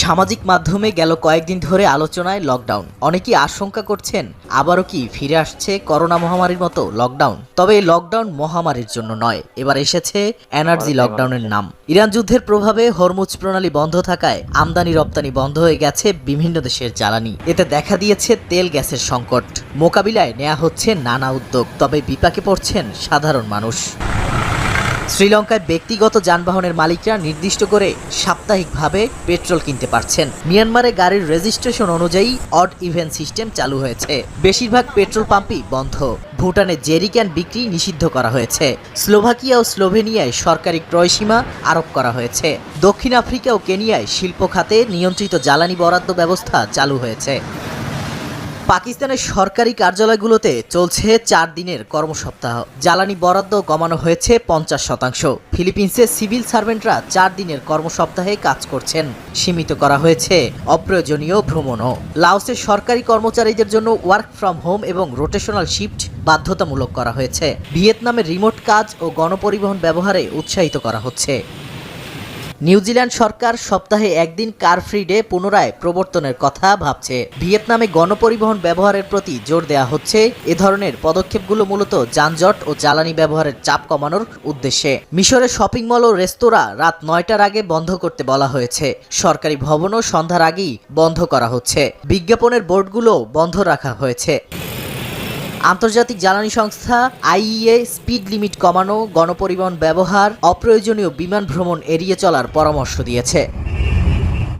সামাজিক মাধ্যমে গেল কয়েকদিন ধরে আলোচনায় লকডাউন। অনেকেই আশঙ্কা করছেন আবারও কি ফিরে আসছে করোনা মহামারীর মতো লকডাউন। তবে এই লকডাউন মহামারীর জন্য নয়, এবার এসেছে এনার্জি লকডাউনের নাম। ইরান যুদ্ধের প্রভাবে হরমুজ প্রণালী বন্ধ থাকায় আমদানি রপ্তানি বন্ধ হয়ে গেছে বিভিন্ন দেশের জ্বালানি। এতে দেখা দিয়েছে তেল গ্যাসের সংকট। মোকাবিলায় নেওয়া হচ্ছে নানা উদ্যোগ, তবে বিপাকে পড়ছেন সাধারণ মানুষ। শ্রীলঙ্কায় ব্যক্তিগত যানবাহনের মালিকরা নির্দিষ্ট করে সাপ্তাহিকভাবে পেট্রোল কিনতে পারছেন। মিয়ানমারে গাড়ির রেজিস্ট্রেশন অনুযায়ী অড ইভেন সিস্টেম চালু হয়েছে। বেশিরভাগ পেট্রোল পাম্পই বন্ধ। ভুটানে জেরিক্যান বিক্রি নিষিদ্ধ করা হয়েছে। স্লোভাকিয়া ও স্লোভেনিয়ায় সরকারি ক্রয়সীমা আরোপ করা হয়েছে। দক্ষিণ আফ্রিকা ও কেনিয়ায় শিল্প খাতে নিয়ন্ত্রিত জ্বালানি বরাদ্দ ব্যবস্থা চালু হয়েছে। পাকিস্তানের সরকারি কার্যালয়গুলোতে চলছে 4 দিনের কর্মসপ্তাহ। জ্বালানি বরাদ্দ কমানো হয়েছে 50%। ফিলিপিন্সে সিভিল সার্ভেন্টরা 4 দিনের কর্মসপ্তাহে কাজ করছেন। সীমিত করা হয়েছে অপ্রয়োজনীয় ভ্রমণও। লাওসের সরকারি কর্মচারীদের জন্য ওয়ার্ক ফ্রম হোম এবং রোটেশনাল শিফট বাধ্যতামূলক করা হয়েছে। ভিয়েতনামে রিমোট কাজ ও গণপরিবহন ব্যবহারে উৎসাহিত করা হচ্ছে। নিউজিল্যান্ড সরকার সপ্তাহে একদিন কার ফ্রি ডে পুনরায় প্রবর্তনের কথা ভাবছে। ভিয়েতনামে গণপরিবহন ব্যবহারের প্রতি জোর দেওয়া হচ্ছে। এ ধরনের পদক্ষেপগুলো মূলত যানজট ও জ্বালানি ব্যবহারের চাপ কমানোর উদ্দেশ্যে। মিশরের শপিং মল ও রেস্তোরাঁ রাত 9টার আগে বন্ধ করতে বলা হয়েছে। সরকারি ভবনও সন্ধ্যার আগেই বন্ধ করা হচ্ছে। বিজ্ঞাপনের বোর্ডগুলো বন্ধ রাখা হয়েছে। আন্তর্জাতিক জ্বালানি সংস্থা আইইএ স্পিড লিমিট কমানো, গণপরিবহন ব্যবহার, অপ্রয়োজনীয় বিমান ভ্রমণ এড়িয়ে চলার পরামর্শ দিয়েছে।